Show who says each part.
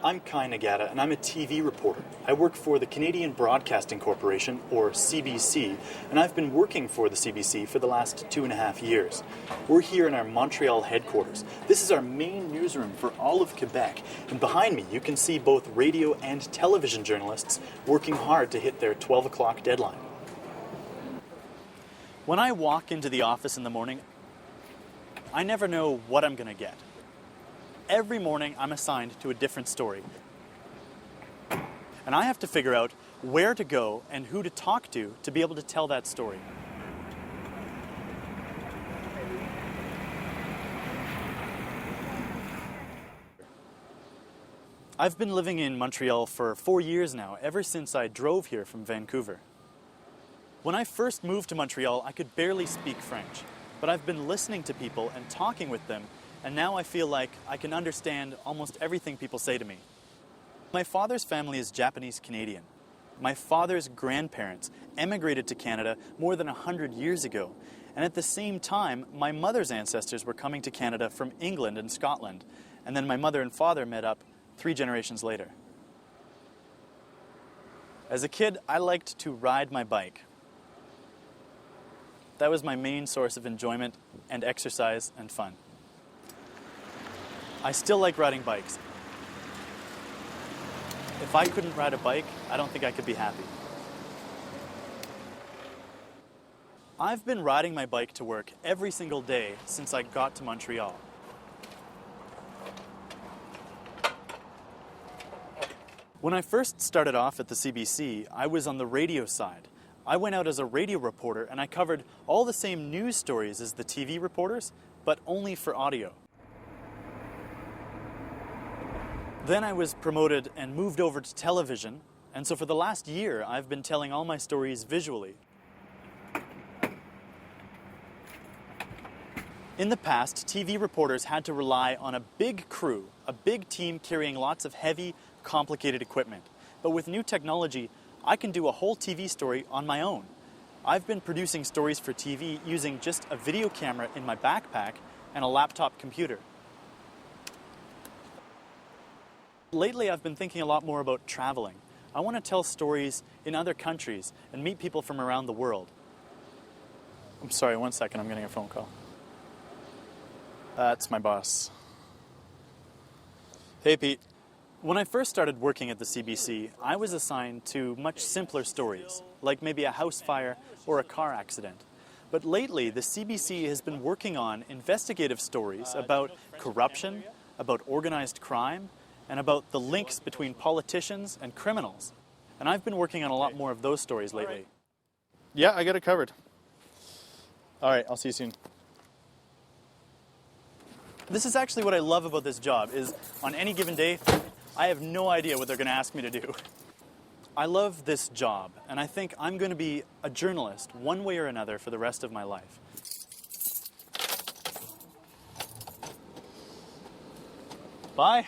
Speaker 1: I'm Kai Nagata, and I'm a TV reporter. I work for the Canadian Broadcasting Corporation, or CBC, and I've been working for the CBC for the last 2.5 years. We're here in our Montreal headquarters. This is our main newsroom for all of Quebec, and behind me you can see both radio and television journalists working hard to hit their 12 o'clock deadline. When I walk into the office in the morning, I never know what I'm going to get. Every morning, I'm assigned to a different story. And I have to figure out where to go and who to talk to be able to tell that story. I've been living in Montreal for 4 years now, ever since I drove here from Vancouver. When I first moved to Montreal, I could barely speak French, but I've been listening to people and talking with them, and now I feel like I can understand almost everything people say to me. My father's family is Japanese-Canadian. My father's grandparents emigrated to Canada more than 100 years ago, and at the same time, my mother's ancestors were coming to Canada from England and Scotland, and then my mother and father met up 3 generations later. As a kid, I liked to ride my bike. That was my main source of enjoyment and exercise and fun. I still like riding bikes. If I couldn't ride a bike, I don't think I could be happy. I've been riding my bike to work every single day since I got to Montreal. When I first started off at the CBC, I was on the radio side. I went out as a radio reporter and I covered all the same news stories as the TV reporters, but only for audio. Then I was promoted and moved over to television, and so for the last year, I've been telling all my stories visually. In the past, TV reporters had to rely on a big crew, a big team carrying lots of heavy, complicated equipment. But with new technology, I can do a whole TV story on my own. I've been producing stories for TV using just a video camera in my backpack and a laptop computer. Lately, I've been thinking a lot more about traveling. I want to tell stories in other countries and meet people from around the world. I'm sorry, 1 second, I'm getting a phone call. That's my boss. Hey, Pete. When I first started working at the CBC, I was assigned to much simpler stories, like maybe a house fire or a car accident. But lately, the CBC has been working on investigative stories about corruption, about organized crime, and about the links between politicians and criminals. And I've been working on a lot more of those stories lately. Yeah, I got it covered. All right, I'll see you soon. This is actually what I love about this job, is on any given day, I have no idea what they're going to ask me to do. I love this job, and I think I'm going to be a journalist one way or another for the rest of my life. Bye.